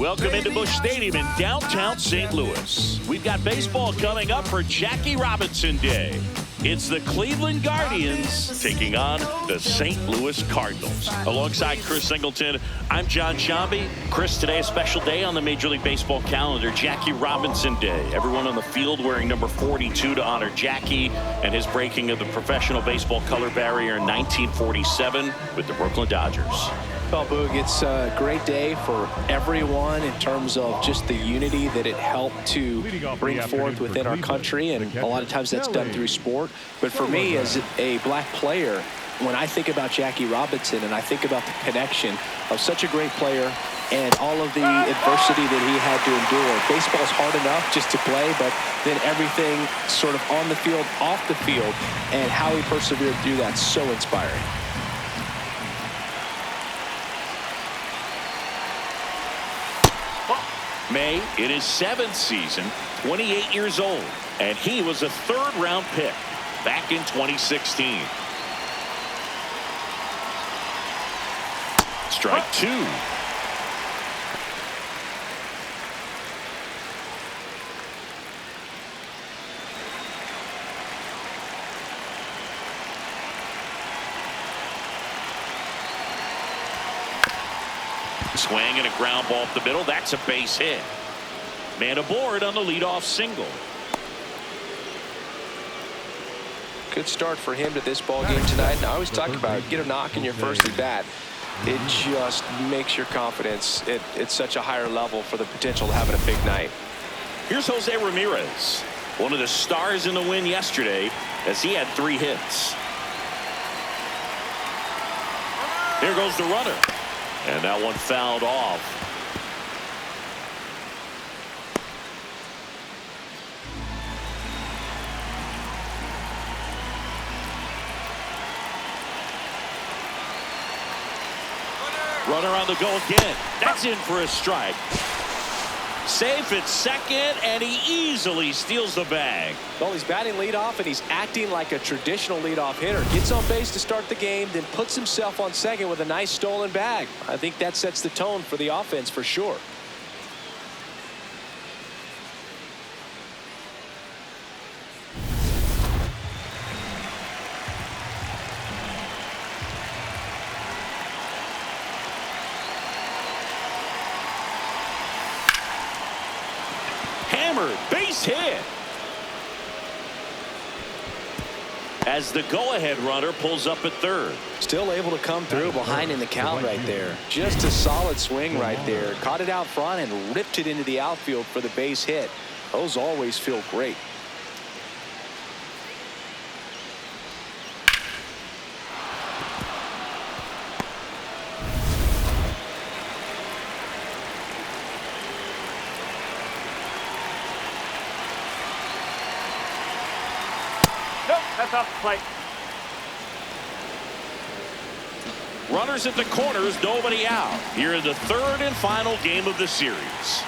Welcome into Busch Stadium in downtown St. Louis. We've got baseball coming up for Jackie Robinson Day. It's the Cleveland Guardians taking on the St. Louis Cardinals. Alongside Chris Singleton, I'm John Shambi. Chris, today a special day on the Major League Baseball calendar, Jackie Robinson Day. Everyone on the field wearing number 42 to honor Jackie and his breaking of the professional baseball color barrier in 1947 with the Brooklyn Dodgers. Well, Boog, it's a great day for everyone in terms of just the unity that it helped to bring forth within our country, and a lot of times that's done through sport. But for me, as a black player, when I think about Jackie Robinson and I think about the connection of such a great player and all of the adversity that he had to endure. Baseball's hard enough just to play, but then everything sort of on the field, off the field, and how he persevered through that, so inspiring. May in his 7th season, 28 years old, and he was a third-round pick back in 2016. Strike two. Swing and a ground ball up the middle. That's a base hit. Man aboard on the leadoff single. Good start for him to this ball game tonight. And I always talk about get a knock in your first at bat. It just makes your confidence at such a higher level for the potential of having a big night. Here's Jose Ramirez, one of the stars in the win yesterday, as he had 3 hits. Here goes the runner. And that one fouled off. Runner on the go again. That's in for a strike. Safe at second, and he easily steals the bag. Well, he's batting leadoff, and he's acting like a traditional leadoff hitter. Gets on base to start the game, then puts himself on second with a nice stolen bag. I think that sets the tone for the offense for sure. Hammered, base hit. As the go-ahead runner pulls up at third. Still able to come through behind in the count right there. Just a solid swing right there. Caught it out front and ripped it into the outfield for the base hit. Those always feel great. That's off the plate. Runners at the corners, nobody out. Here in the 3rd and final game of the series.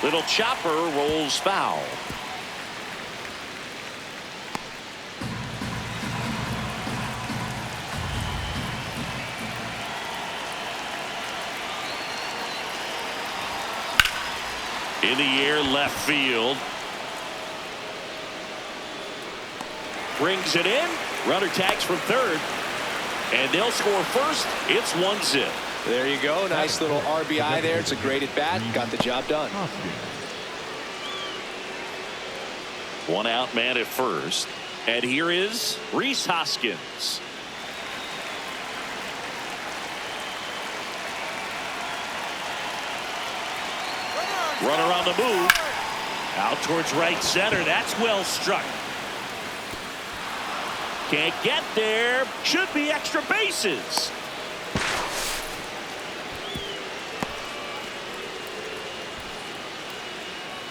Little chopper rolls foul. In the air, left field. Brings it in. Runner tags from third. And they'll score first. It's 1-0. There you go. Nice little RBI there. It's a great at bat. Got the job done. 1 out man at first. And here is Rhys Hoskins. Runner on the move. Out towards right center. That's well struck. Can't get there. Should be extra bases.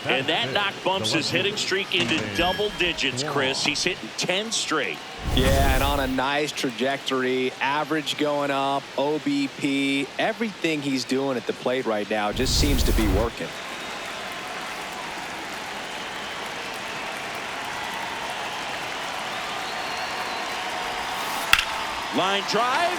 And that knock bumps his hitting streak into double digits, Chris. He's hitting 10 straight. Yeah, and on a nice trajectory. Average going up, OBP. Everything he's doing at the plate right now just seems to be working. Line drive.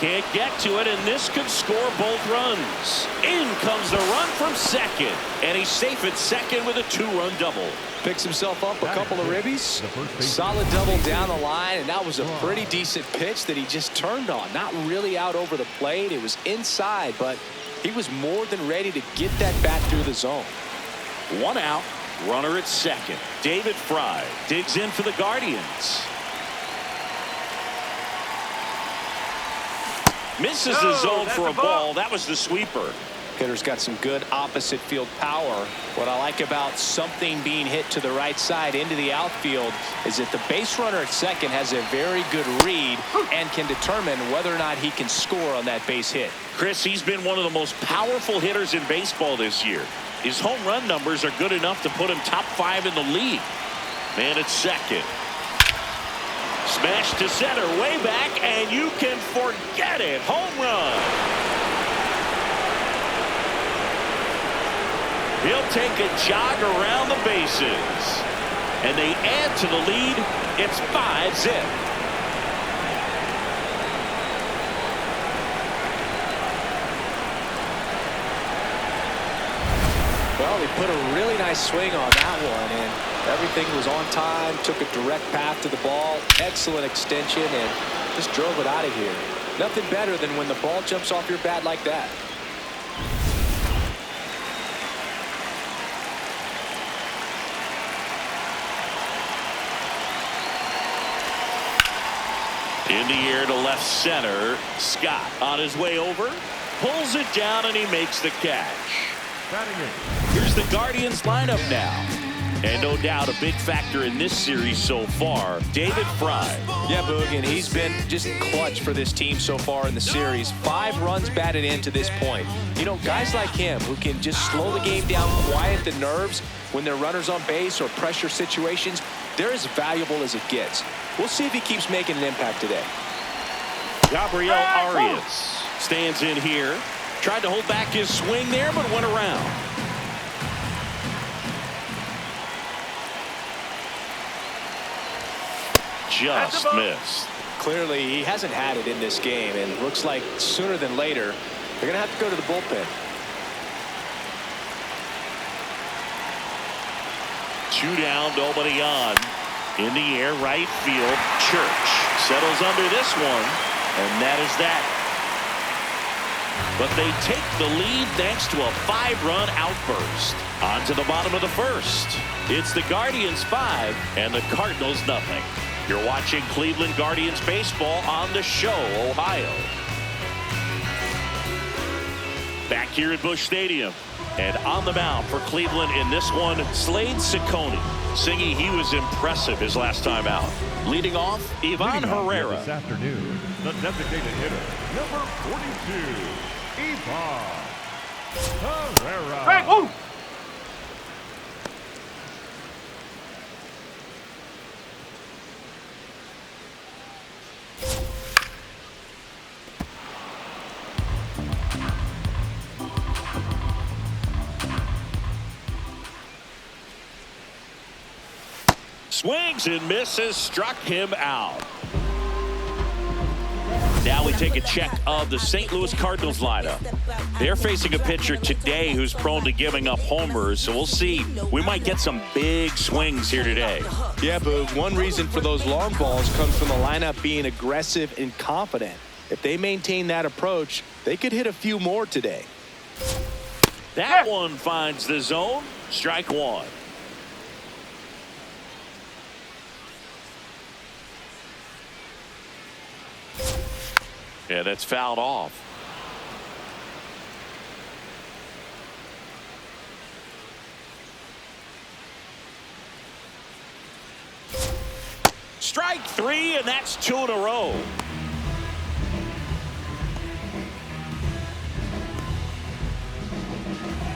Can't get to it, and this could score both runs. In comes the run from second, and he's safe at second with a 2-run double. Picks himself up a couple of ribbies. Solid double down the line, and that was a pretty decent pitch that he just turned on. Not really out over the plate. It was inside, but he was more than ready to get that bat through the zone. 1 out, runner at second. David Fry digs in for the Guardians. Misses the zone for a ball. That was the sweeper. Hitter's got some good opposite field power. What I like about something being hit to the right side into the outfield is that the base runner at second has a very good read and can determine whether or not he can score on that base hit. Chris, he's been one of the most powerful hitters in baseball this year. His home run numbers are good enough to put him top 5 in the league. Man at second. Smash to center, way back, and you can forget it. Home run. He'll take a jog around the bases. And they add to the lead. It's 5-zip. Well, he put a really nice swing on that one, and everything was on time. Took a direct path to the ball. Excellent extension, and just drove it out of here. Nothing better than when the ball jumps off your bat like that. In the air to left center. Scott on his way over. Pulls it down, and he makes the catch. Here's the Guardians lineup now. And no doubt a big factor in this series so far, David Fry. Yeah, Boog, and he's been just clutch for this team so far in the series. 5 runs batted in to this point. You know, guys like him who can just slow the game down, quiet the nerves when they're runners on base or pressure situations, they're as valuable as it gets. We'll see if he keeps making an impact today. Gabriel Arias stands in here. Tried to hold back his swing there, but went around. Just missed. Clearly, he hasn't had it in this game, and looks like sooner than later, they're going to have to go to the bullpen. 2 down, nobody on. In the air, right field. Church settles under this one, and that is that. But they take the lead thanks to a 5-run outburst. On to the bottom of the first. It's the Guardians 5 and the Cardinals nothing. You're watching Cleveland Guardians baseball on the Show, Ohio. Back here at Busch Stadium. And on the mound for Cleveland in this one, Slade Ciccone. Singy, he was impressive his last time out. Leading off, Ivan Herrera. This afternoon, the designated hitter, number 42, Ivan Herrera. Hey, oh! Swings and misses, struck him out. Now we take a check of the St. Louis Cardinals lineup. They're facing a pitcher today who's prone to giving up homers, so we'll see. We might get some big swings here today. Yeah, Boog, one reason for those long balls comes from the lineup being aggressive and confident. If they maintain that approach, they could hit a few more today. That one finds the zone. Strike one. Yeah, that's fouled off. Strike 3, and that's 2 in a row.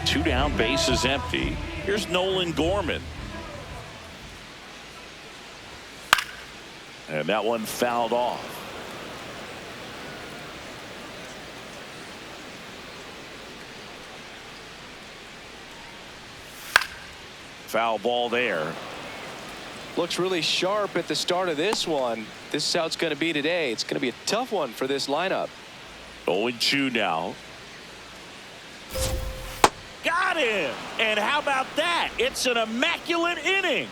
Two down, bases empty. Here's Nolan Gorman. And that one fouled off. Foul ball there. Looks really sharp at the start of this one. This is how it's going to be today. It's going to be a tough one for this lineup. 0-2 now. Got him! And how about that? It's an immaculate inning.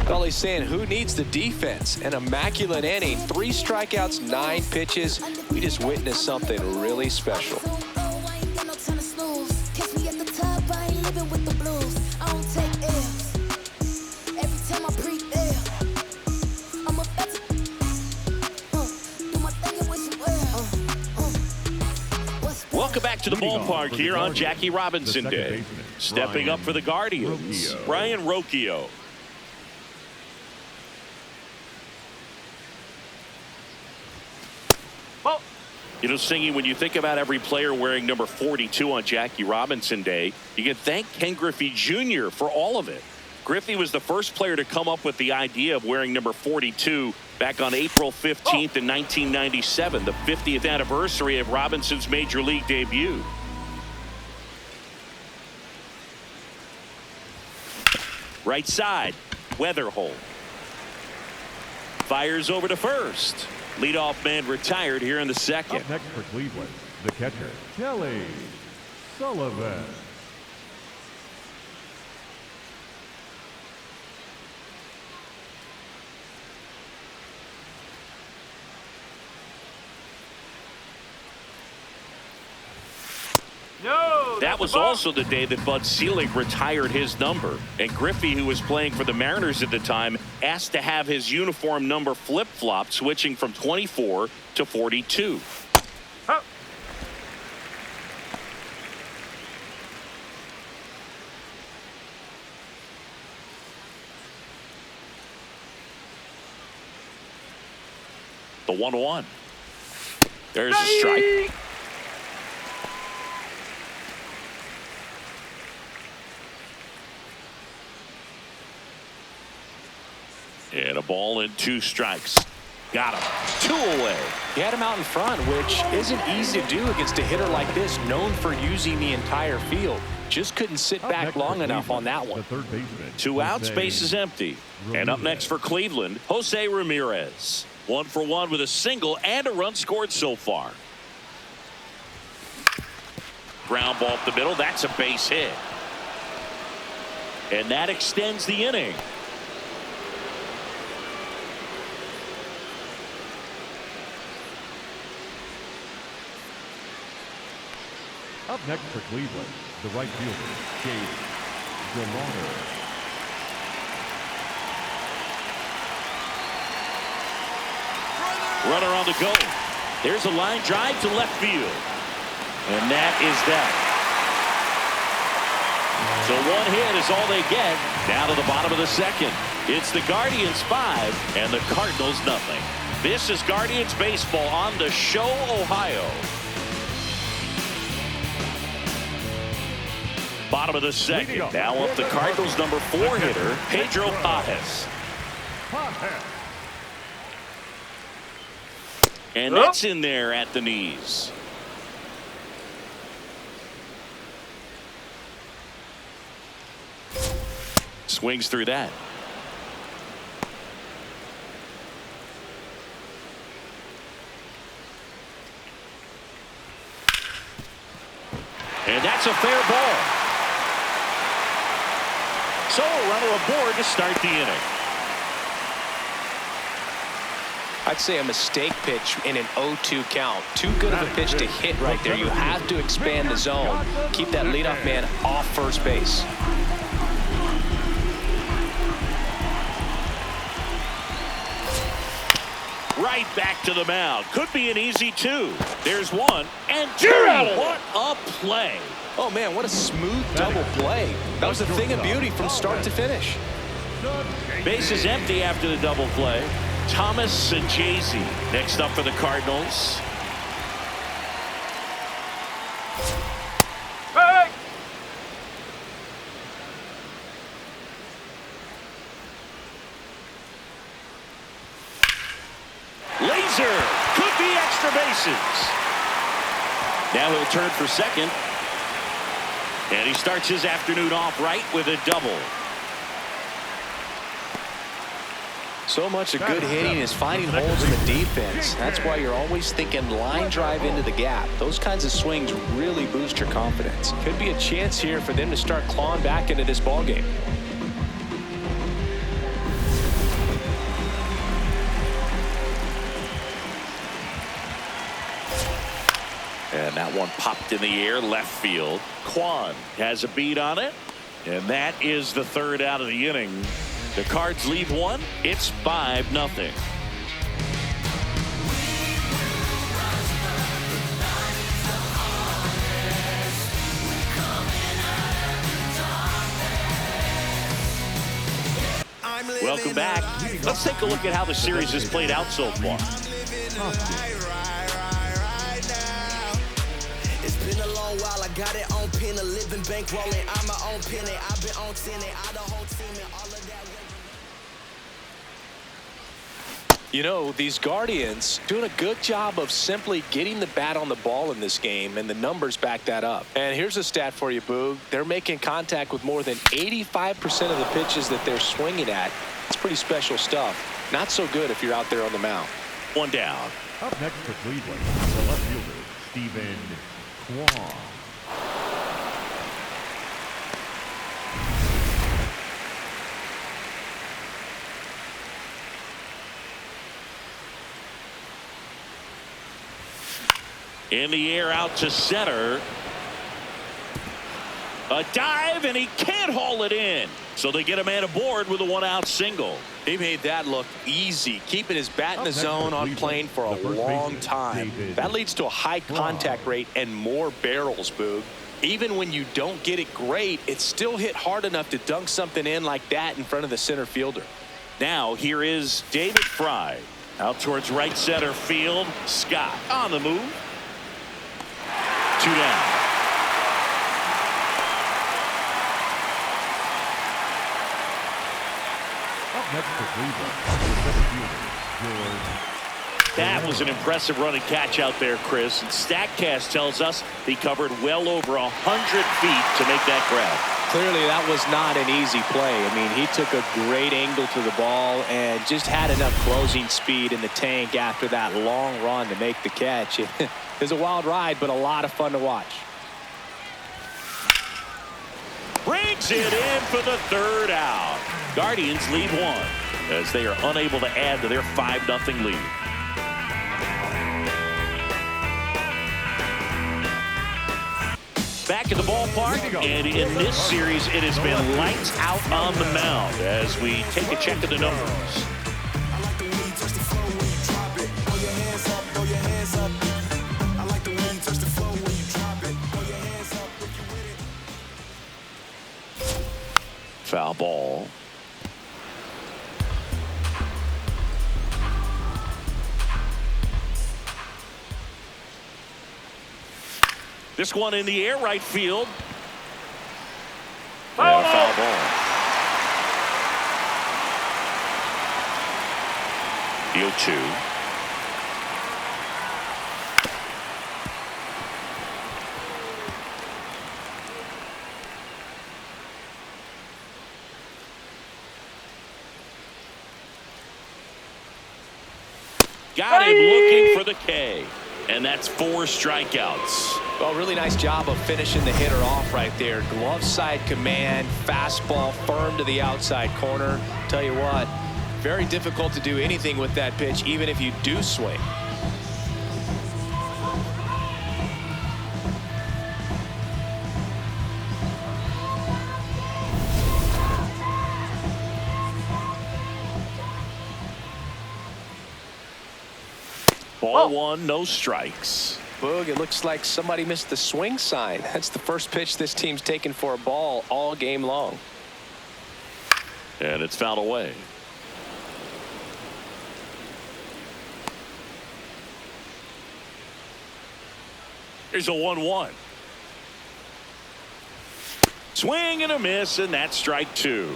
Well, he's saying who needs the defense? An immaculate inning. 3 strikeouts, 9 pitches. We just witnessed something really special. Welcome back to the ballpark here on Jackie Robinson Day. Stepping up for the Guardians, Ryan Rocchio. You know, Singy, when you think about every player wearing number 42 on Jackie Robinson Day, you can thank Ken Griffey Jr. for all of it. Griffey was the first player to come up with the idea of wearing number 42 back on April 15th in 1997, the 50th anniversary of Robinson's major league debut. Right side, Weatherholt. Fires over to first. Leadoff man retired here in the second. Up next for Cleveland, the catcher, Kelly Sullivan. No, that was also the day that Bud Selig retired his number, and Griffey, who was playing for the Mariners at the time, asked to have his uniform number flip-flopped, switching from 24 to 42. Huh. The 1-1. There's a strike. And a ball and 2 strikes. Got him. 2 away. He had him out in front, which isn't easy to do against a hitter like this, known for using the entire field. Just couldn't sit back long enough on that one. 2 outs, base is empty. And up next for Cleveland, Jose Ramirez. 1 for 1 with a single and a run scored so far. Ground ball up the middle. That's a base hit. And that extends the inning. Up next for Cleveland, the right fielder, Jake Delauder. Runner on the go. There's a line drive to left field. And that is that. So 1 hit is all they get. Down to the bottom of the second. It's the Guardians 5 and the Cardinals nothing. This is Guardians baseball on the Show, Ohio. Bottom of the second. Now up the Cardinals number 4 hitter, Pedro Pajes. And that's in there at the knees. Swings through that. And that's a fair ball. So a runner aboard to start the inning. I'd say a mistake pitch in an 0-2 count. Too good of a pitch to hit right there. You have to expand the zone. Keep that leadoff man off first base. Right back to the mound. Could be an easy 2. There's 1 and 2. What a play. Oh, man, what a smooth double play. That was a thing of beauty from start to finish. Base is empty after the double play. Thomas and Jay-Z next up for the Cardinals. Hey! Laser could be extra bases. Now he'll turn for second. And he starts his afternoon off right with a double. So much of good hitting is finding holes in the defense. That's why you're always thinking line drive into the gap. Those kinds of swings really boost your confidence. Could be a chance here for them to start clawing back into this ball game. And that one popped in the air left field. Kwan has a beat on it. And that is the third out of the inning. The Cards lead one. It's 5-0. Welcome back. Let's take a look at how the series has played out so far. It's been a long while. I got it on pin, a living bankrolling. I'm my own penny. I've been on 10 I the whole team and all of that. You know, these Guardians doing a good job of simply getting the bat on the ball in this game, and the numbers back that up. And here's a stat for you, Boog. They're making contact with more than 85% of the pitches that they're swinging at. It's pretty special stuff. Not so good if you're out there on the mound. One down. Up next for Cleveland, the left fielder, Stephen Kwan. In the air out to center. A dive, and he can't haul it in. So they get a man aboard with a one-out single. He made that look easy, keeping his bat in the zone on plane for a long time. That leads to a high contact rate and more barrels, Boog. Even when you don't get it great, it's still hit hard enough to dunk something in like that in front of the center fielder. Now here is David Fry. Out towards right center field. Scott on the move. 2 down. Up next for Cleveland, the center fielder, That was an impressive run and catch out there, Chris. And StatCast tells us he covered well over 100 feet to make that grab. Clearly, that was not an easy play. I mean, he took a great angle to the ball and just had enough closing speed in the tank after that long run to make the catch. It was a wild ride, but a lot of fun to watch. Brings it in for the third out. Guardians lead one as they are unable to add to their 5-0 lead. Back at the ballpark, and in this series, it has been lights out on the mound as we take a check of the numbers. Foul ball. This one in the air, right field. And a foul ball. The 0-2. Got him looking for the K. And that's 4 strikeouts. Well, really nice job of finishing the hitter off right there. Glove side command, fastball firm to the outside corner. Tell you what, very difficult to do anything with that pitch, even if you do swing. Ball 1, no strikes. Boog, it looks like somebody missed the swing sign. That's the first pitch this team's taken for a ball all game long. And it's fouled away. Here's a 1-1. Swing and a miss, and that's strike 2.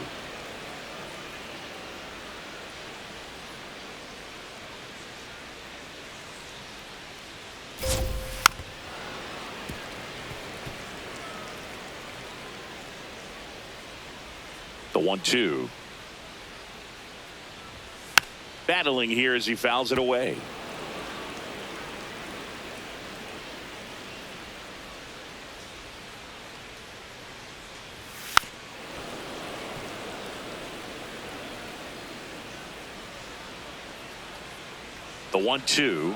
The 1-2. Battling here as he fouls it away. The 1-2.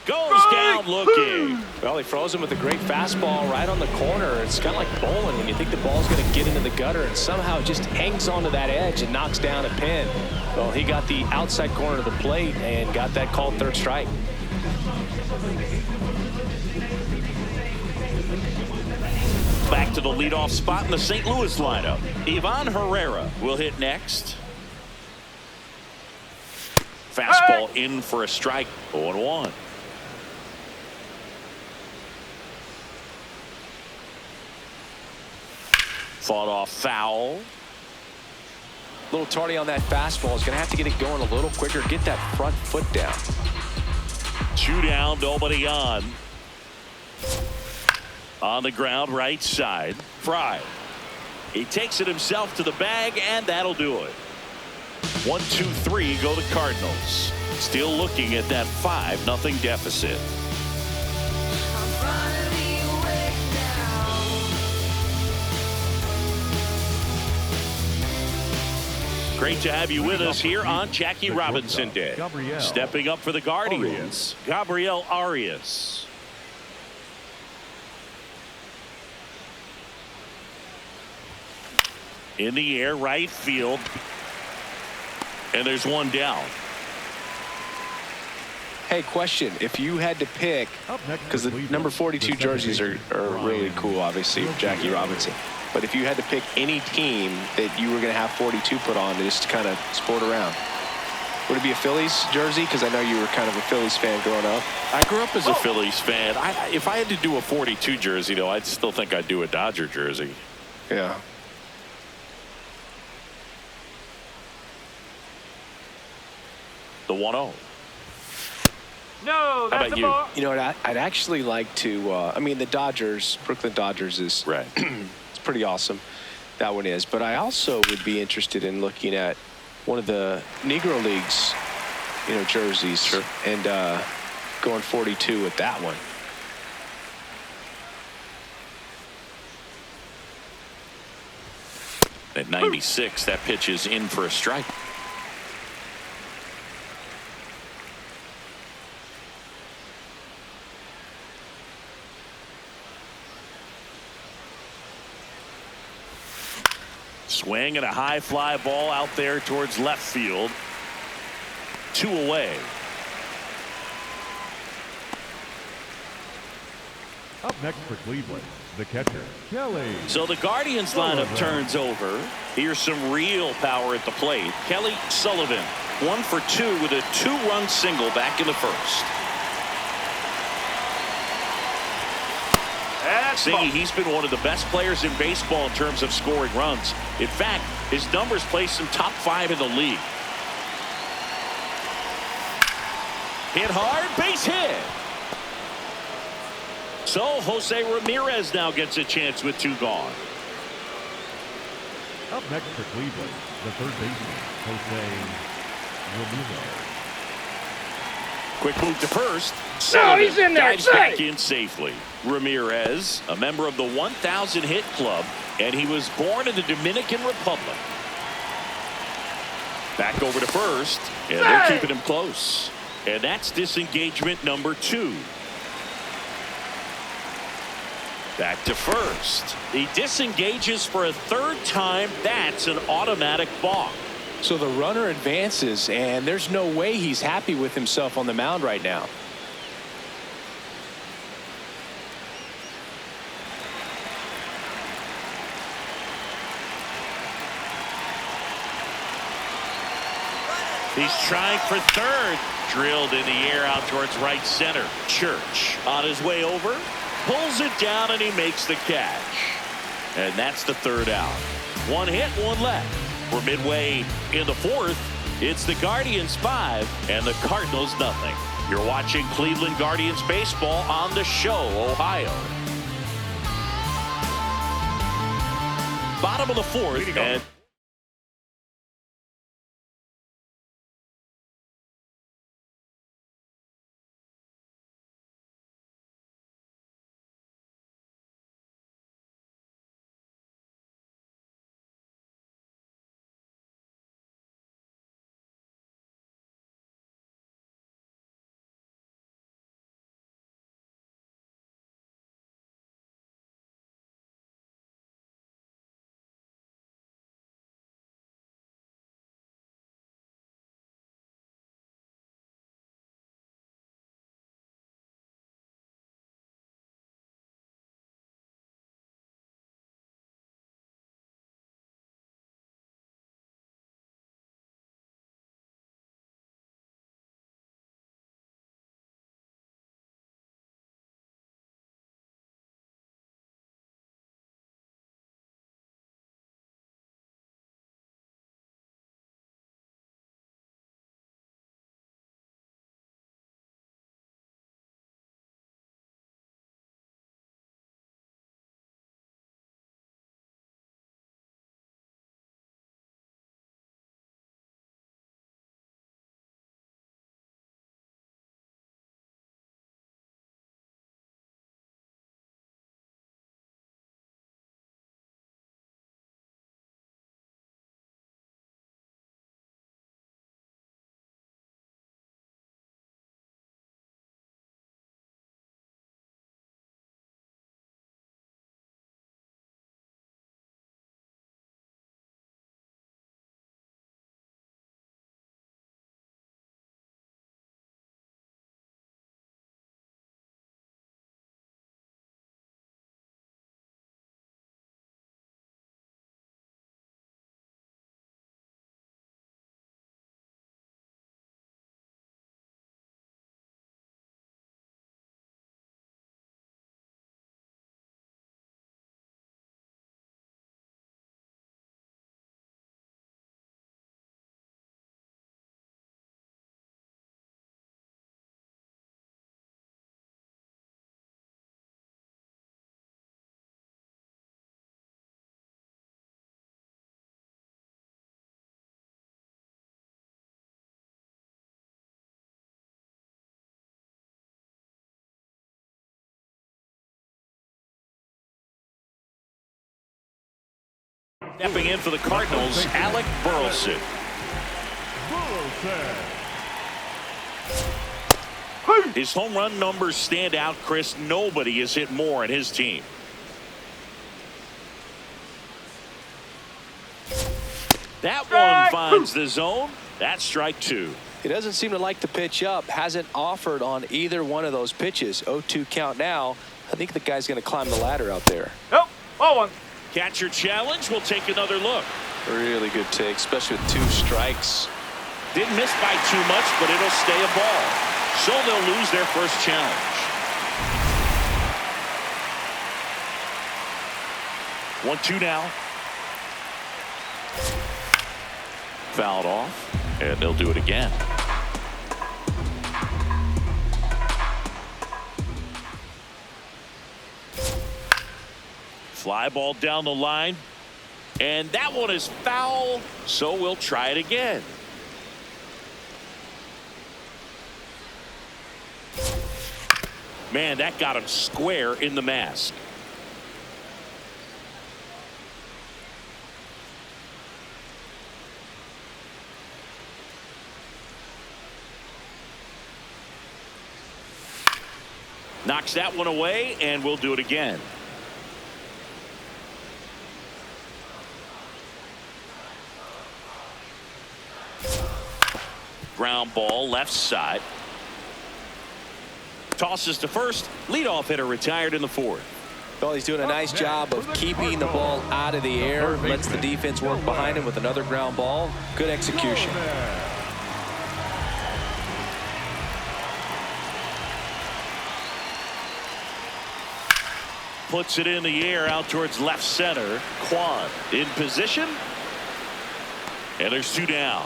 Goes down looking. Well, he froze him with a great fastball right on the corner. It's kind of like bowling when you think the ball's going to get into the gutter, and somehow it just hangs onto that edge and knocks down a pin. Well, he got the outside corner of the plate and got that called third strike. Back to the leadoff spot in the St. Louis lineup. Ivan Herrera will hit next. Fastball in for a strike. 0-1. Fought off foul. A little tardy on that fastball. Is going to have to get it going a little quicker. Get that front foot down. 2 down, nobody on. On the ground, right side. Fry. He takes it himself to the bag, and that'll do it. 1-2-3 go the Cardinals. Still looking at that 5-0 deficit. Great to have you with us here on Jackie Robinson Day. Stepping up for the Guardians, Gabriel Arias. In the air, right field. And there's one down. Hey, question. If you had to pick, because the number 42 jerseys are really cool, obviously, Jackie Robinson. But if you had to pick any team that you were going to have 42 put on to just kind of sport around, would it be a Phillies jersey? Because I know you were kind of a Phillies fan growing up. I grew up as a Phillies fan. If I had to do a 42 jersey, though, I'd still think I'd do a Dodger jersey. Yeah. The 1-0. No, that's a ball. You know what? I'd actually like to. I mean, the Dodgers, Brooklyn Dodgers is right. It's pretty awesome. That one is. But I also would be interested in looking at one of the Negro Leagues, jerseys. Sure. And going 42 with that one. At 96, that pitch is in for a strike. Swing and a high fly ball out there towards left field. 2 away. Up next for Cleveland, the catcher, Kelly. So the Guardians lineup turns over. Here's some real power at the plate. Kelly Sullivan, 1 for 2 with a 2-run single back in the first. See, he's been one of the best players in baseball in terms of scoring runs. In fact, his numbers place him top 5 in the league. Hit hard, base hit. So Jose Ramirez now gets a chance with 2 gone. Up next for Cleveland, the third baseman, Jose Ramirez. Quick move to first. No, he's in there. Dives back in safely. Ramirez, a member of the 1,000 hit club, and he was born in the Dominican Republic. Back over to first, and they're keeping him close. And that's disengagement number 2. Back to first. He disengages for a 3rd time. That's an automatic balk. So the runner advances, and there's no way he's happy with himself on the mound right now. He's trying for 3rd. Drilled in the air out towards right center. Church on his way over. Pulls it down, and he makes the catch. And that's the 3rd out. 1 hit, 1 left. We're midway in the 4th. It's the Guardians 5 and the Cardinals 0. You're watching Cleveland Guardians baseball on the Show, Ohio. Bottom of the 4th. And Stepping in for the Cardinals, Alec Burleson. His home run numbers stand out, Chris. Nobody has hit more in his team. That one finds the zone. That's strike 2. He doesn't seem to like the pitch up. Hasn't offered on either one of those pitches. 0-2 count now. I think the guy's going to climb the ladder out there. Nope. 0-1. Catcher challenge. We'll take another look. Really good take, especially with 2 strikes. Didn't miss by too much, but it'll stay a ball. So they'll lose their first challenge. 1-2 now. Fouled off, and they'll do it again. Fly ball down the line, and that one is foul, so we'll try it again. Man, that got him square in the mask. Knocks that one away, and we'll do it again. Ground ball left side. Tosses to first. Leadoff hitter retired in the 4th. Well, he's doing a nice job of keeping the ball out of the air. Lets the defense work behind him with another ground ball. Good execution. Puts it in the air out towards left center. Kwan in position. And there's 2 down.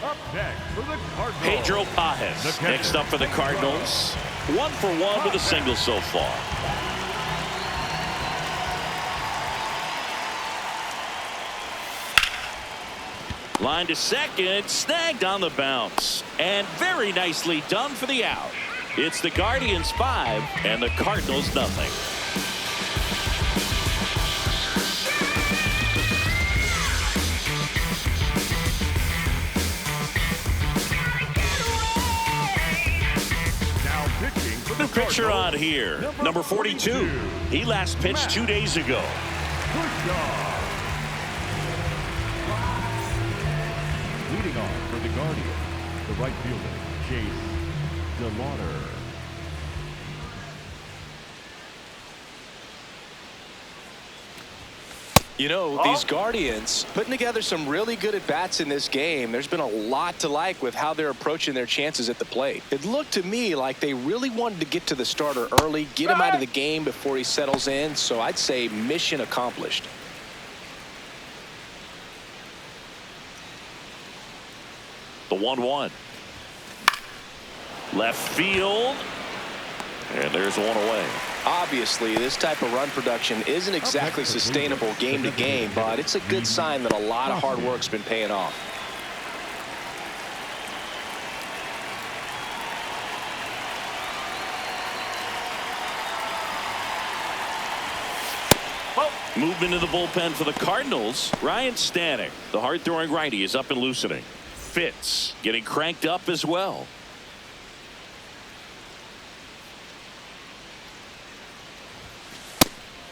Up next for the Cardinals, Pedro Pajes next up for the Cardinals. 1 for 1 with a single so far. Line to second, snagged on the bounce, and very nicely done for the out. It's the Guardians 5 and the Cardinals nothing. New pitcher on here, number 42. He last pitched 2 days ago. Good job. Leading off for the Guardians, the right fielder, Chase DeLauder. You know, these Guardians putting together some really good at-bats in this game. There's been a lot to like with how they're approaching their chances at the plate. It looked to me like they really wanted to get to the starter early, get him out of the game before he settles in. So I'd say mission accomplished. The 1-1. Left field. And there's one away. Obviously, this type of run production isn't exactly sustainable game to game, but it's a good sign that a lot of hard work's been paying off. Movement in the bullpen for the Cardinals. Ryan Stanek, the hard-throwing righty, is up and loosening. Fitz getting cranked up as well.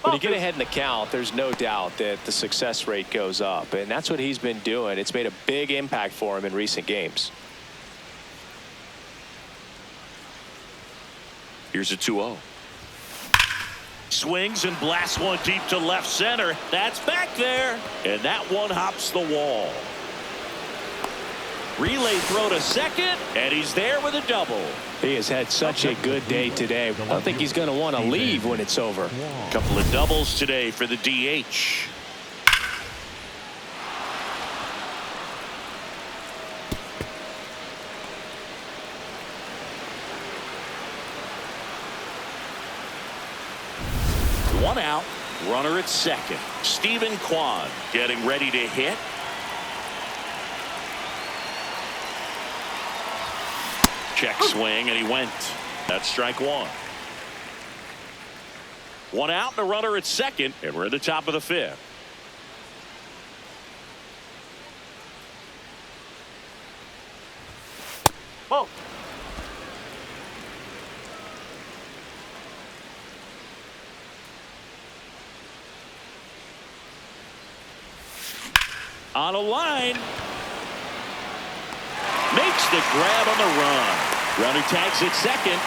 When you get ahead in the count, there's no doubt that the success rate goes up, and that's what he's been doing. It's made a big impact for him in recent games. Here's a 2-0. Swings and blasts one deep to left center. That's back there, and that one hops the wall. Relay throw to second, and he's there with a double. He has had such a good day today. I don't think he's going to want to leave when it's over. Couple of doubles today for the DH. One out, runner at second. Stephen Kwan getting ready to hit. Check swing, and he went. That's strike 1. One out and a runner at second, and we're at the top of the fifth. Whoa. On a line. Makes the grab on the run. Runner tags at second.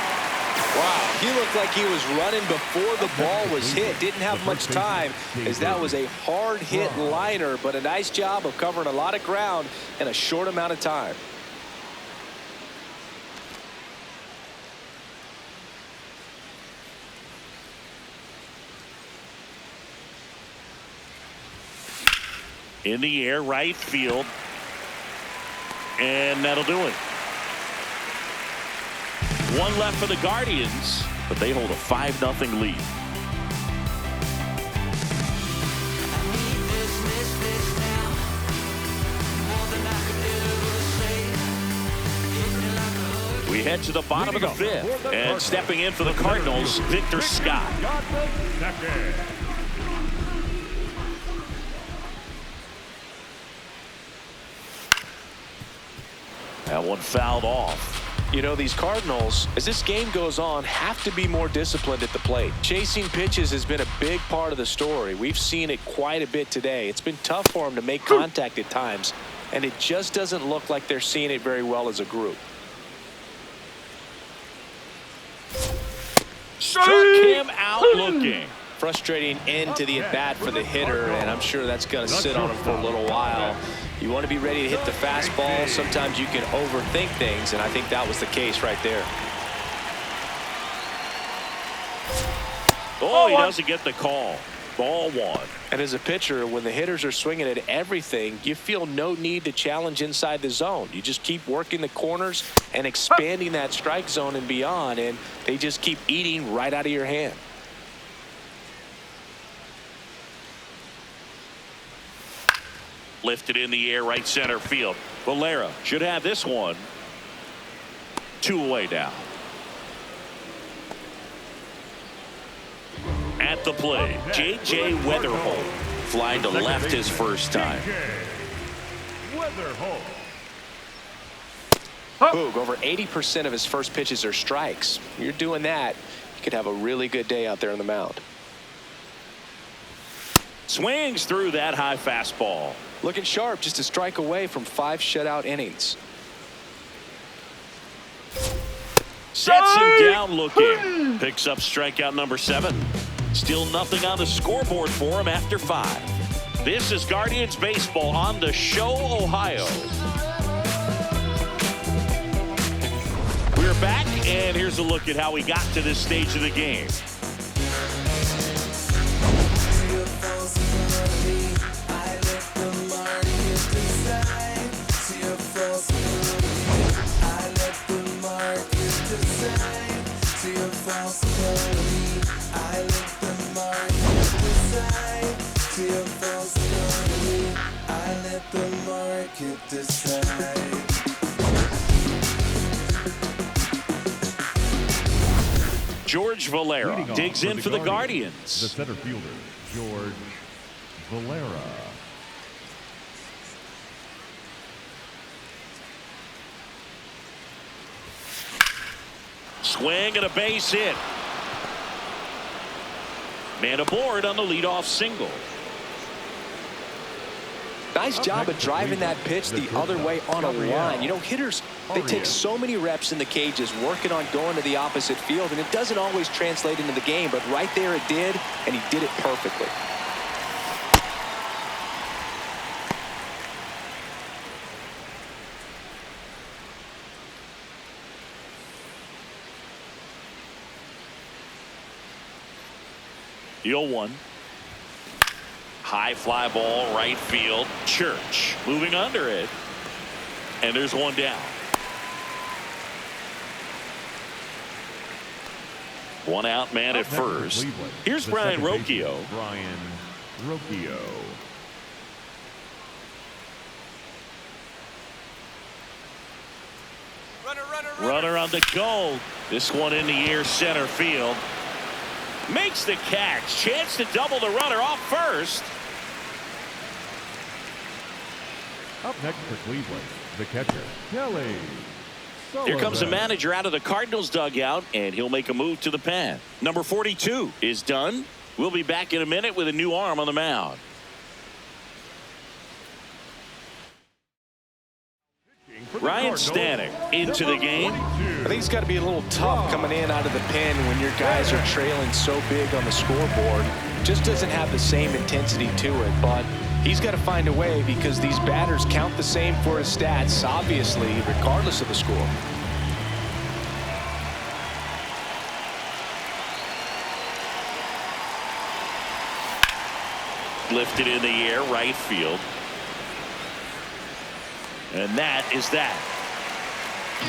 Wow, he looked like he was running before the ball was hit. Didn't have much time, as that was a hard hit liner, but a nice job of covering a lot of ground in a short amount of time. In the air, right field. And that'll do it. One left for the Guardians, but they hold a 5-0 lead. We head to the bottom of the fifth, and stepping in for the Cardinals, Victor Scott. That one fouled off. You know, these Cardinals, as this game goes on, have to be more disciplined at the plate. Chasing pitches has been a big part of the story. We've seen it quite a bit today. It's been tough for them to make contact at times, and it just doesn't look like they're seeing it very well as a group. Struck him out looking. Frustrating end to the at-bat for the hitter, and I'm sure that's going to sit on him for a little while. You want to be ready to hit the fastball. Sometimes you can overthink things, and I think that was the case right there. Oh, he doesn't get the call. Ball one. And as a pitcher, when the hitters are swinging at everything, you feel no need to challenge inside the zone. You just keep working the corners and expanding that strike zone and beyond, and they just keep eating right out of your hand. Lifted in the air, right center field. Valera should have this one. 2 away now. At the plate, J.J. Weatherholt flying to left his first time. Boog, over 80% of his first pitches are strikes. You're doing that, you could have a really good day out there on the mound. Swings through that high fastball. Looking sharp, just a strike away from 5 shutout innings. Sets him down looking. Picks up strikeout number 7. Still nothing on the scoreboard for him after 5. This is Guardians baseball on the Show, Ohio. We're back, and here's a look at how we got to this stage of the game. George Valera digs in for the Guardians. The center fielder, George Valera. Swing and a base hit. Man aboard on the leadoff single. Nice job of driving that pitch the other way on a line. You know, hitters, they take so many reps in the cages working on going to the opposite field, and it doesn't always translate into the game, but right there it did, and he did it perfectly. The 0-1. High fly ball, right field. Church moving under it. And there's one down. One out man at first. Here's Brian Rocchio. Brian Rocchio. Runner on the go. This one in the air, center field. Makes the catch. Chance to double the runner off first. Up next for Cleveland, the catcher, Kelly. Here comes the manager out of the Cardinals dugout, and he'll make a move to the pen. Number 42 is done. We'll be back in a minute with a new arm on the mound. Ryan Stanek into the game. I think it's got to be a little tough coming in out of the pen when your guys are trailing so big on the scoreboard. Just doesn't have the same intensity to it, but he's got to find a way because these batters count the same for his stats, obviously, regardless of the score. Lifted in the air, right field. And that is that.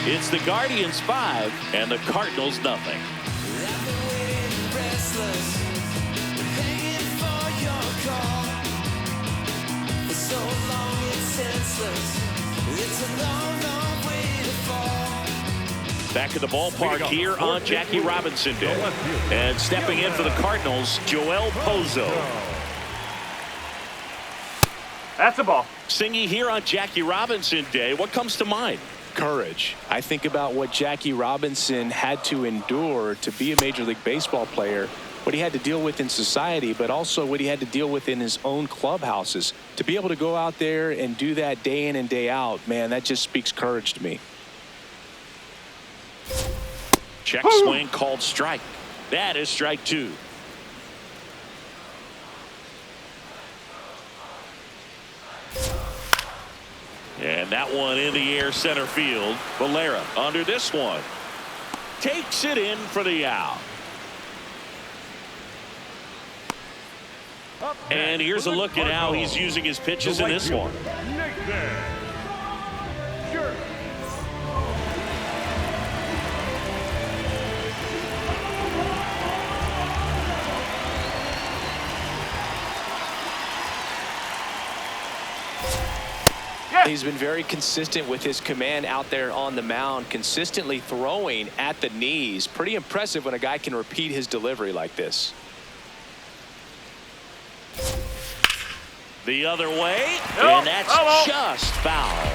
It's the Guardians 5 and the Cardinals nothing. Back at the ballpark here on Jackie Robinson Day. And stepping in for the Cardinals, Joel Pozo. That's a ball. Singy here on Jackie Robinson Day. What comes to mind? Courage. I think about what Jackie Robinson had to endure to be a Major League Baseball player, what he had to deal with in society, but also what he had to deal with in his own clubhouses. To be able to go out there and do that day in and day out, man, that just speaks courage to me. Check swing called strike. That is strike 2. And that one in the air center field. Valera under this one. Takes it in for the out. And here's a look at how he's using his pitches in this one. He's been very consistent with his command out there on the mound, consistently throwing at the knees. Pretty impressive when a guy can repeat his delivery like this. The other way, and that's just foul.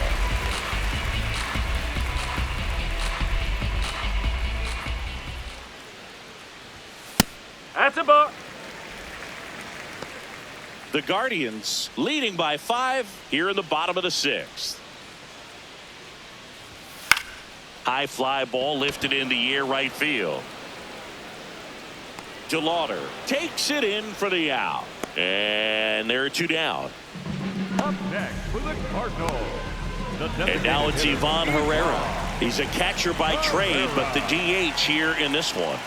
That's a ball. The Guardians leading by 5 here in the bottom of the 6th. High fly ball lifted in the air right field. DeLauder takes it in for the out. And there are 2 down. Up next for the Cardinals. And now it's Ivan Herrera. He's a catcher by trade, but the DH here in this one.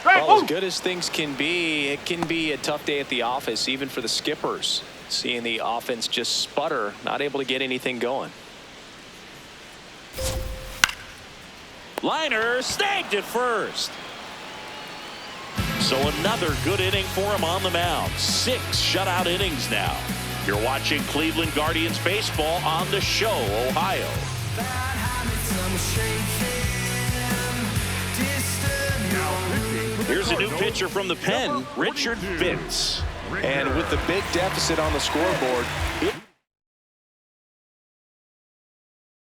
Well, as good as things can be, it can be a tough day at the office, even for the skippers. Seeing the offense just sputter, not able to get anything going. Liner snagged at first. So another good inning for him on the mound. 6 shutout innings now. You're watching Cleveland Guardians baseball on the show, Ohio. Here's a new pitcher from the pen, Richard Fitz. And with the big deficit on the scoreboard, it